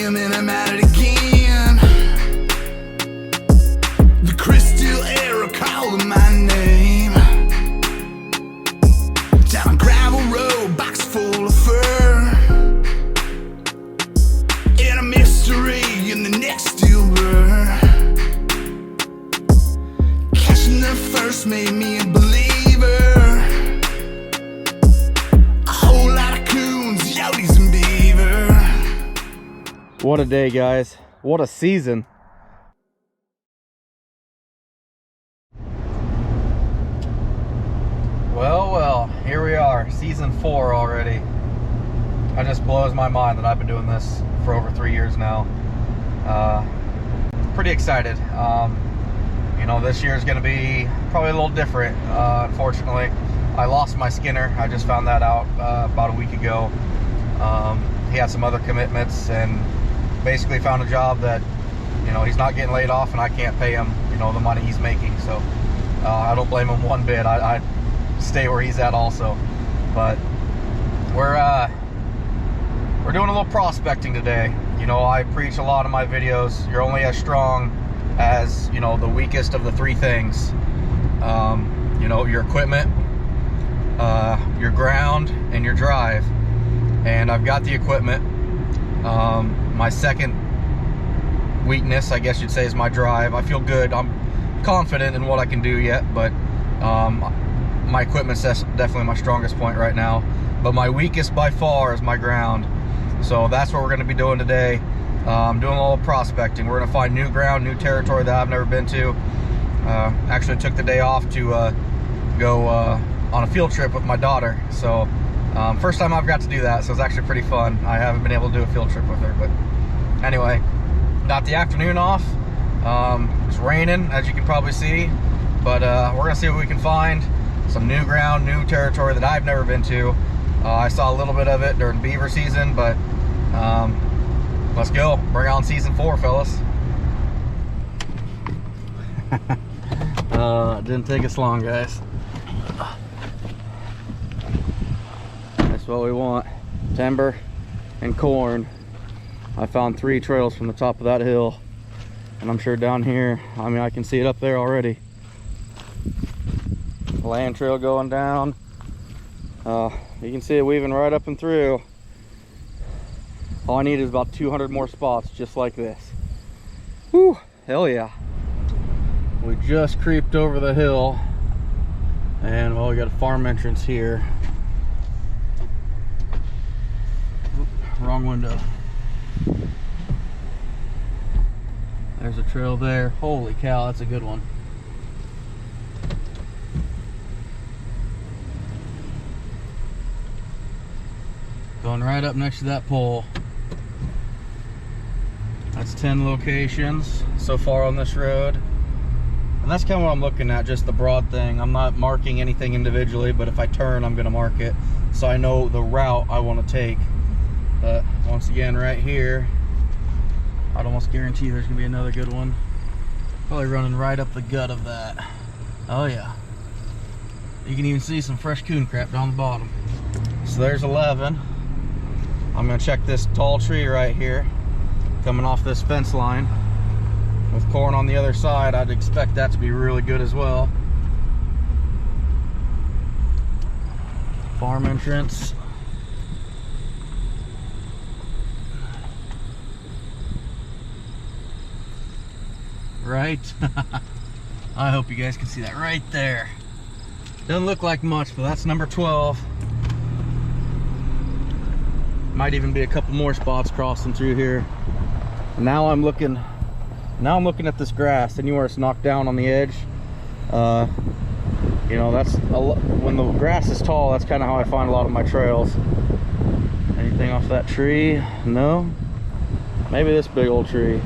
him and I'm at it again. The crystal air calling my name. Down a gravel road, box full of fur, and a mystery in the next steel blur. Catching the first made me a believer. A whole lot of coons, yotes, and beaver. What a day, guys. What a season. Well, here we are, season 4 already. It just blows my mind that I've been doing this for over 3 years now. Pretty excited. You know, this year is going to be probably a little different. Unfortunately, I lost my Skinner. I just found that out about a week ago. He had some other commitments and basically found a job that, you know, he's not getting laid off and I can't pay him, you know, the money he's making. So I don't blame him one bit. I'd stay where he's at also. But we're doing a little prospecting today. You know, I preach a lot of my videos. You're only as strong as, you know, the weakest of the 3 things. You know, your equipment, your ground, and your drive. And I've got the equipment. My second weakness, I guess you'd say, is my drive. I feel good. I'm confident in what I can do yet, but my equipment's definitely my strongest point right now. But my weakest by far is my ground. So that's what we're going to be doing today. Doing a little prospecting. We're going to find new ground, new territory that I've never been to. Actually took the day off to go on a field trip with my daughter. So first time I've got to do that, so it's actually pretty fun. I haven't been able to do a field trip with her, but anyway, got the afternoon off. It's raining, as you can probably see, but we're gonna see what we can find. Some new ground, new territory that I've never been to. I saw a little bit of it during beaver season, but let's go. Bring on season 4, fellas. It didn't take us long, guys. That's what we want. Timber and corn. I found 3 trails from the top of that hill, and I'm sure down here, I mean, I can see it up there already. Land trail going down. You can see it weaving right up and through. All I need is about 200 more spots just like this. Whew, hell yeah. We just creeped over the hill, and well, we got a farm entrance here. Oop, wrong window. There's a trail there. Holy cow, that's a good one. Going right up next to that pole. That's 10 locations so far on this road. And that's kind of what I'm looking at, just the broad thing. I'm not marking anything individually, but if I turn, I'm gonna mark it so I know the route I want to take. But once again, right here, I'd almost guarantee there's gonna be another good one. Probably running right up the gut of that. Oh yeah. You can even see some fresh coon crap down the bottom. So there's 11. I'm gonna check this tall tree right here, coming off this fence line. With corn on the other side, I'd expect that to be really good as well. Farm entrance. Right. I hope you guys can see that right there. Doesn't look like much, but that's number 12. Might even be a couple more spots crossing through here. Now I'm looking at this grass. Anywhere it's knocked down on the edge, you know, that's when the grass is tall. That's kind of how I find a lot of my trails. Anything off that tree? No. Maybe this big old tree.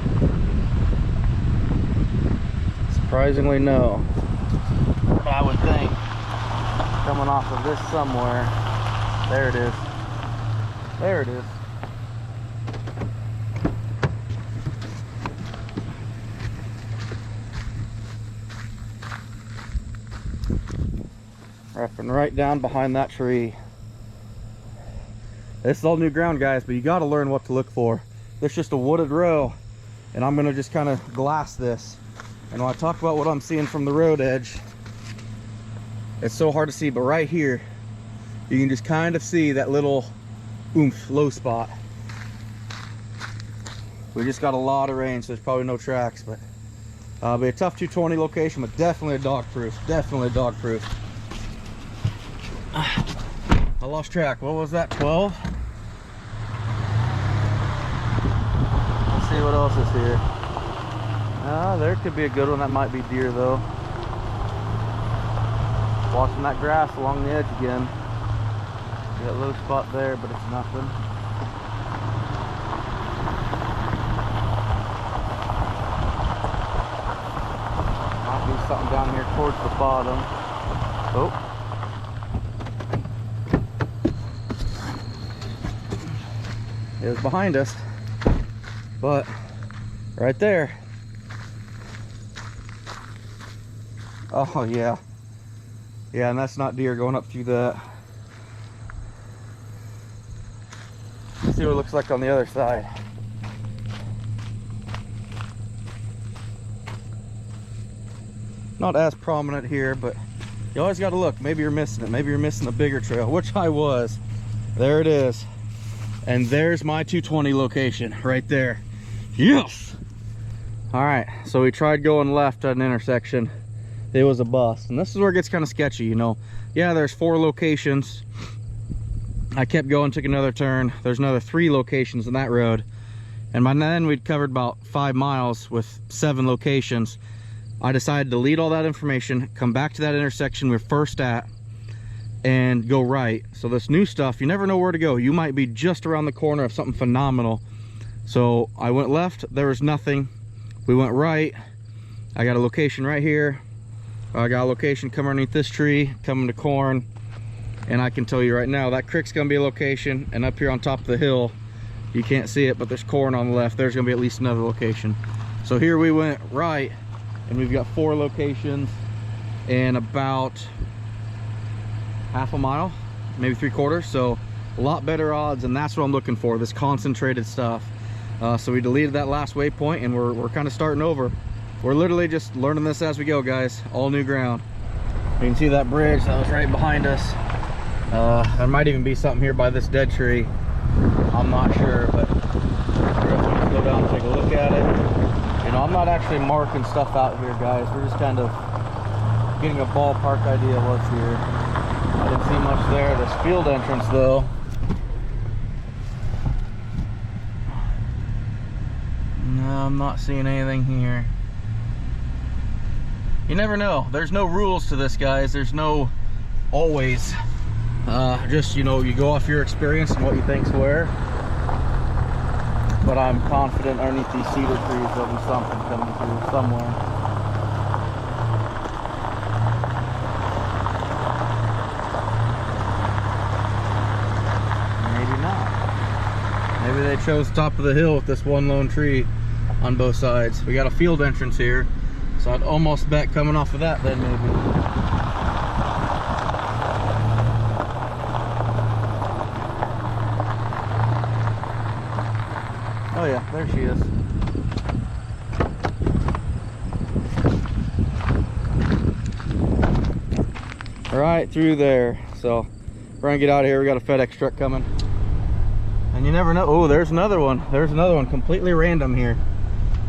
Surprisingly, no. But I would think coming off of this somewhere. There it is. There it is. Wrapping right down behind that tree. This is all new ground, guys, but you got to learn what to look for. there's just a wooded row, and I'm gonna just kind of glass this. And when I talk about what I'm seeing from the road edge, it's so hard to see, but right here you can just kind of see that little oomph low spot. We just got a lot of rain, so there's probably no tracks, but be a tough 220 location, but definitely a dog proof. Definitely a dog proof. I lost track. What was that? 12? Let's see what else is here. There could be a good one. That might be deer though. Watching that grass along the edge again. Got a low spot there, but it's nothing. Might be something down here towards the bottom. Oh. It was behind us, but right there. Oh yeah. Yeah, and that's not deer going up through that. Let's see what it looks like on the other side. Not as prominent here, but you always got to look. Maybe you're missing it. Maybe you're missing a bigger trail, which I was. There it is. And there's my 220 location right there. Yes. All right, so we tried going left at an intersection. It was a bust, and this is where it gets kind of sketchy, you know. Yeah, there's 4 locations. I kept going, took another turn. There's another 3 locations in that road, and by then we'd covered about 5 miles with 7 locations. I decided to delete all that information, come back to that intersection we were first at, and go right. So this new stuff, you never know where to go. You might be just around the corner of something phenomenal. So I went left, there was nothing. We went right. I got a location right here. I got a location coming underneath this tree, coming to corn. And I can tell you right now, that creek's gonna be a location, and up here on top of the hill, you can't see it, but there's corn on the left. There's gonna be at least another location. So here we went right, and we've got 4 locations in about half a mile, maybe 3/4. So a lot better odds, and that's what I'm looking for, this concentrated stuff. So we deleted that last waypoint, and we're kind of starting over. We're literally just learning this as we go, guys. All new ground. You can see that bridge that was right behind us. There might even be something here by this dead tree. I'm not sure, but we're gonna go down and take a look at it. You know, I'm not actually marking stuff out here, guys. We're just kind of getting a ballpark idea of what's here. I didn't see much there. This field entrance, though. No, I'm not seeing anything here. You never know. There's no rules to this, guys. There's no always. Just, you know, you go off your experience and what you think's where. But I'm confident underneath these cedar trees there'll be something coming through somewhere. Maybe not. Maybe they chose top of the hill with this one lone tree on both sides. We got a field entrance here, so I'd almost bet coming off of that then maybe. Oh yeah, there she is. Right through there. So we're gonna get out of here. We got a FedEx truck coming. And you never know. Oh, there's another one. There's another one completely random here.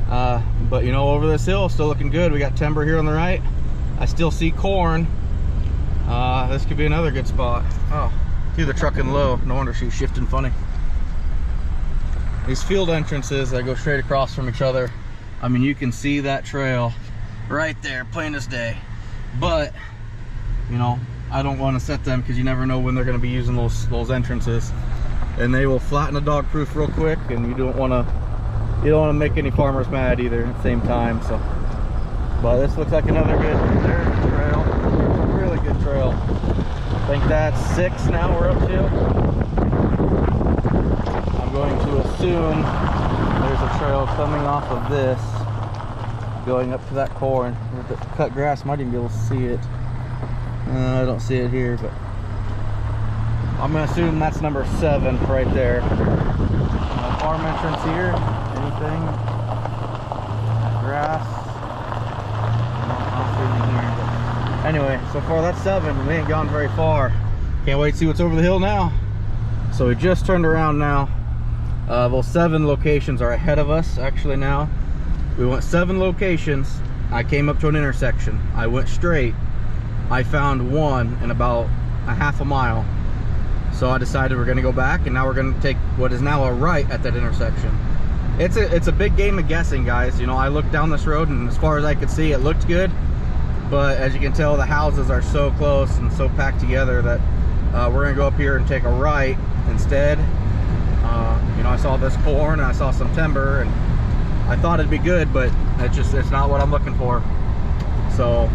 But you know, over this hill, still looking good. We got timber here on the right. I still see corn. This could be another good spot. Oh, through the truck and low. No wonder she's shifting funny. These field entrances that go straight across from each other, I mean, you can see that trail right there, plain as day. But, you know, I don't want to set them because you never know when they're going to be using those entrances. And they will flatten a dog proof real quick, and you don't want to make any farmers mad either at the same time. So, but this looks like another good, there's a trail, a really good trail. I think that's 6 now we're up to. I'm going to assume there's a trail coming off of this, going up to that corn. With the cut grass, might even be able to see it. I don't see it here, but I'm gonna assume that's number 7 right there. Farm entrance here. Anything? Grass. No, I don't see anything here. But anyway, so far that's 7. We ain't gone very far. Can't wait to see what's over the hill now. So we just turned around now. Those 7 locations are ahead of us actually now. We went 7 locations. I came up to an intersection. I went straight. I found one in about a half a mile. So I decided we're gonna go back, and now we're gonna take what is now a right at that intersection. It's a big game of guessing, guys. You know, I looked down this road, and as far as I could see, it looked good. But as you can tell, the houses are so close and so packed together that we're gonna go up here and take a right instead. You know, I saw this corn and I saw some timber, and I thought it'd be good, but it's not what I'm looking for. So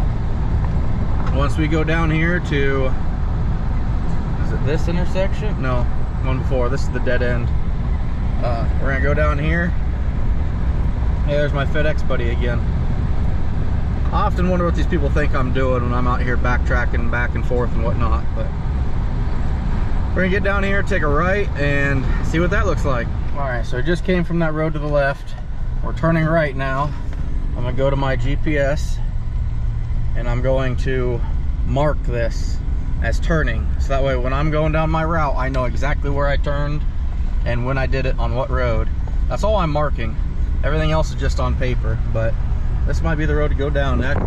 once we go down here to, is it this intersection? No, one before. This is the dead end. We're gonna go down here. Hey, there's my FedEx buddy again. I often wonder what these people think I'm doing when I'm out here backtracking back and forth and whatnot, but we're gonna get down here, take a right, and see what that looks like. All right, so I just came from that road to the left. We're turning right now. I'm gonna go to my GPS, and I'm going to mark this as turning. So that way when I'm going down my route, I know exactly where I turned and when I did it on what road. That's all I'm marking. Everything else is just on paper, but this might be the road to go down next.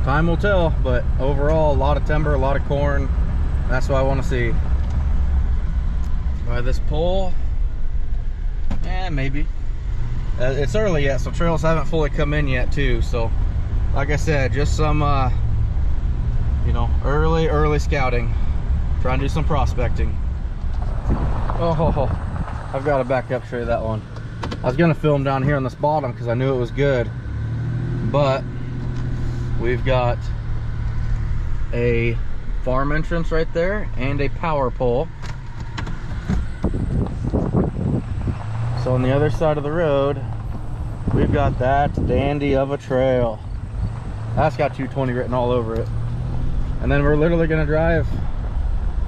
Time will tell, but overall, a lot of timber, a lot of corn. That's what I want to see. By this pole, maybe. It's early yet, so trails haven't fully come in yet too. So, like I said, just some, you know, early scouting. Trying to do some prospecting. Oh, I've got to back up, show you that one. I was gonna film down here on this bottom because I knew it was good, but we've got a farm entrance right there and a power pole. So on the other side of the road, we've got that dandy of a trail. That's got 220 written all over it. And then we're literally gonna drive,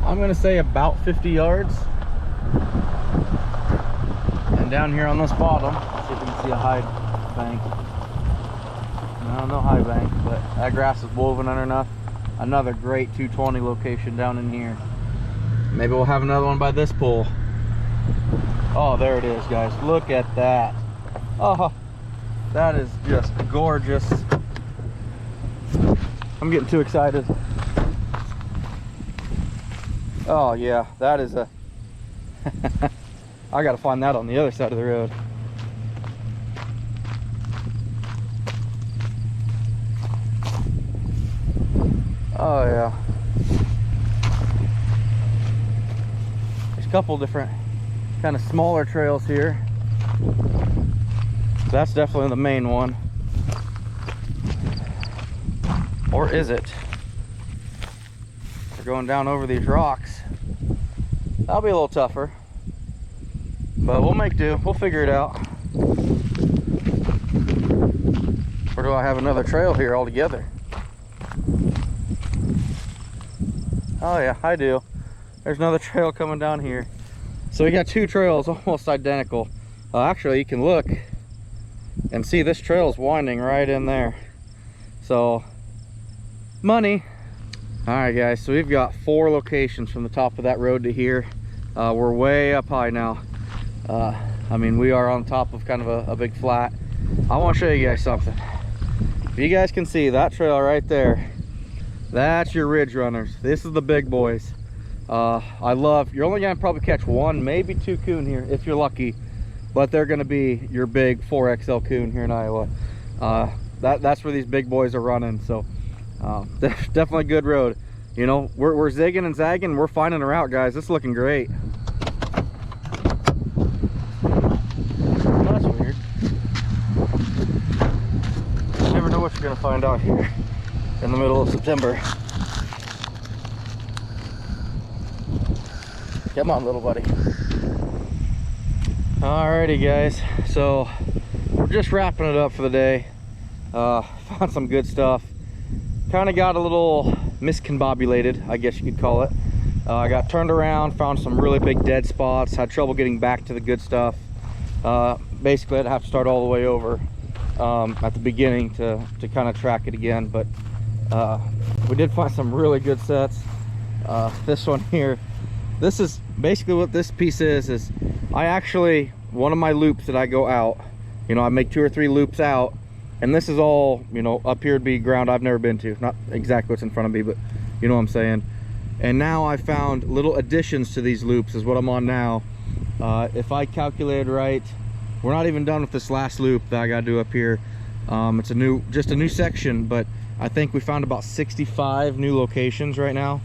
I'm gonna say about 50 yards. And down here on this bottom, let's see if we can see a high bank. No high bank, but that grass is woven under enough. Another great 220 location down in here. Maybe we'll have another one by this pool. Oh, there it is, guys. Look at that. Oh, that is just gorgeous. I'm getting too excited. Oh yeah, that is a I gotta find that on the other side of the road. Oh yeah. There's a couple different kind of smaller trails here. That's definitely the main one. Or is it? We're going down over these rocks. That'll be a little tougher, but we'll make do. We'll figure it out. Or do I have another trail here altogether? Oh yeah, I do. There's another trail coming down here. So we got 2 trails almost identical. Actually, you can look and see this trail is winding right in there. So, money. All right, guys, so we've got 4 locations from the top of that road to here. We're way up high now. I mean, we are on top of kind of a big flat. I want to show you guys something. If you guys can see that trail right there, that's your ridge runners. This is the big boys. You're only gonna probably catch 1, maybe 2 coon here if you're lucky, but they're gonna be your big 4XL coon here in Iowa. That's where these big boys are running. So definitely a good road. You know, we're zigging and zagging. We're finding a route, guys. It's looking great. Oh, that's weird. You never know what you're gonna find out here in the middle of September. Come on, little buddy. Alrighty, guys, so we're just wrapping it up for the day. Found some good stuff. Kind of got a little miscombobulated, I guess you could call it. I got turned around, found some really big dead spots, had trouble getting back to the good stuff. Basically I'd have to start all the way over at the beginning to kind of track it again. But we did find some really good sets. This one here, this is basically what this piece is I actually, one of my loops that I go out, you know, I make 2 or 3 loops out, and this is all, you know, up here to be ground I've never been to, not exactly what's in front of me, but you know what I'm saying. And now I found little additions to these loops is what I'm on now. If I calculated right, we're not even done with this last loop that I gotta do up here. It's just a new section, but I think we found about 65 new locations right now.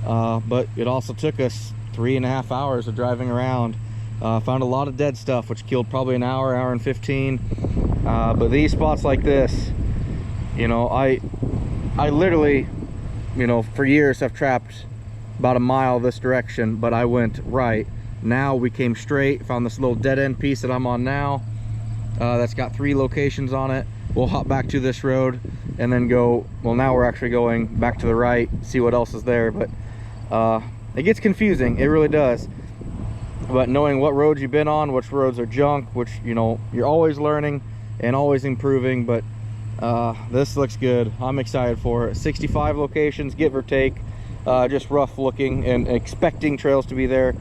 But it also took us 3.5 hours of driving around. Found a lot of dead stuff, which killed probably an hour and 15. But these spots like this, you know, I literally, you know, for years have trapped about a mile this direction, but I went right. Now we came straight, found this little dead end piece that I'm on now. That's got 3 locations on it. We'll hop back to this road and then go, well, now we're actually going back to the right, see what else is there. But it gets confusing, it really does. But knowing what roads you've been on, which roads are junk, which, you know, you're always learning and always improving. But this looks good. I'm excited for it. 65 locations, give or take. Just rough looking and expecting trails to be there.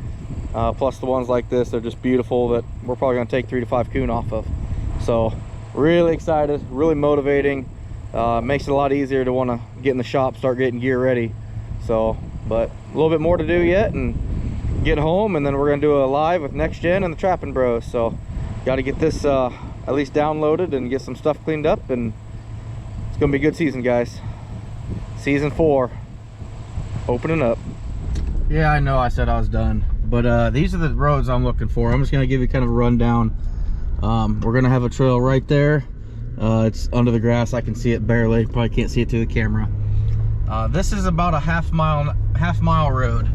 Plus the ones like this, they're just beautiful, that we're probably going to take 3 to 5 coon off of. So really excited, really motivating. Makes it a lot easier to want to get in the shop, start getting gear ready. So, but a little bit more to do yet, and get home, and then we're going to do a live with Next Gen and the Trapping Bros. So got to get this at least downloaded and get some stuff cleaned up, and it's going to be a good season, guys. Season 4 opening up. Yeah, I know I said I was done, but these are the roads I'm looking for. I'm just going to give you kind of a rundown. We're going to have a trail right there. It's under the grass. I can see it barely. Probably can't see it through the camera. This is about a half mile road.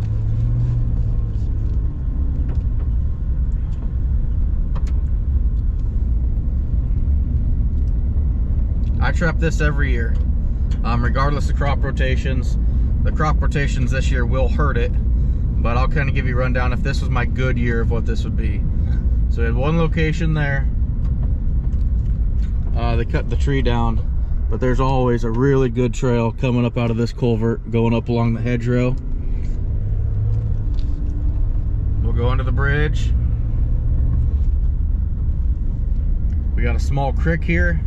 I trap this every year, regardless of crop rotations. The crop rotations this year will hurt it, but I'll kind of give you a rundown if this was my good year of what this would be. So we had one location there. They cut the tree down, but there's always a really good trail coming up out of this culvert, going up along the hedgerow. We'll go under the bridge. We got a small creek here.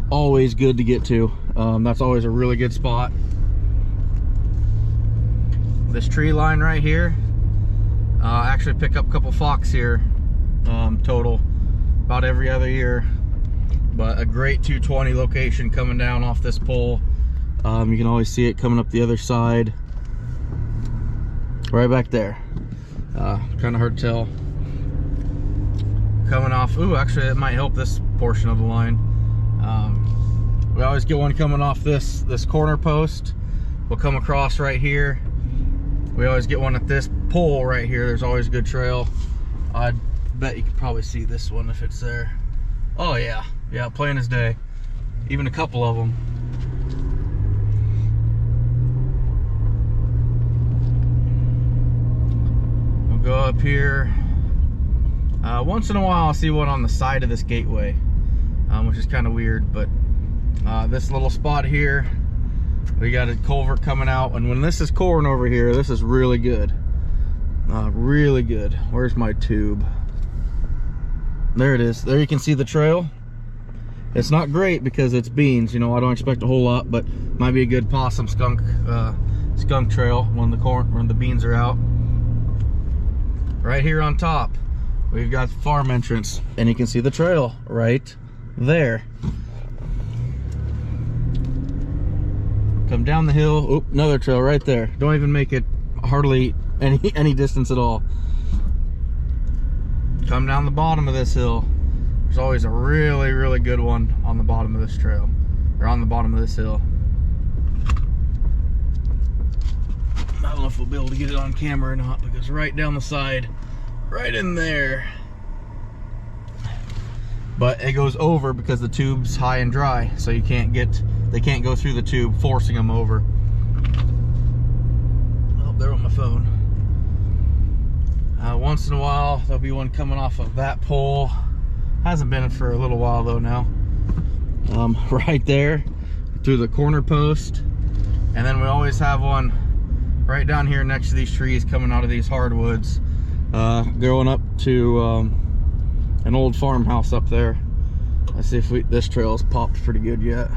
Always good to get to. That's always a really good spot. This tree line right here, actually pick up a couple fox here total about every other year, but a great 220 location coming down off this pole. You can always see it coming up the other side right back there. Kind of hard to tell coming off. Ooh, actually it might help this portion of the line. We always get one coming off this corner post. We'll come across right here. We always get one at this pole right here. There's always a good trail. I bet you could probably see this one if it's there. Oh yeah, yeah, plain as day. Even a couple of them. We'll go up here. Once in a while I'll see one on the side of this gateway, which is kind of weird, but this little spot here, we got a culvert coming out, and when this is corn over here, this is really good. Really good. Where's my tube? There it is. There you can see the trail. It's not great because it's beans, you know, I don't expect a whole lot, but might be a good possum skunk trail when the beans are out. Right here on top, we've got farm entrance, and you can see the trail right there. Come down the hill. Oop, another trail right there. Don't even make it hardly any distance at all. Come down the bottom of this hill. There's always a really good one on the bottom of this trail, or on the bottom of this hill. I don't know if we'll be able to get it on camera or not, because right down the side, right in there, but it goes over because the tube's high and dry, so they can't go through the tube, forcing them over. Oh, there went my phone. Once in a while there'll be one coming off of that pole. Hasn't been for a little while though now. Right there through the corner post, and then we always have one right down here next to these trees coming out of these hardwoods, going up to an old farmhouse up there. Let's see if this trail's popped pretty good yet.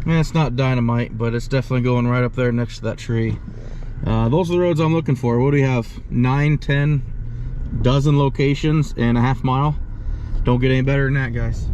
Man, it's not dynamite, but it's definitely going right up there next to that tree. Those are the roads I'm looking for. What do we have? 9, 10, dozen locations in a half mile. Don't get any better than that, guys.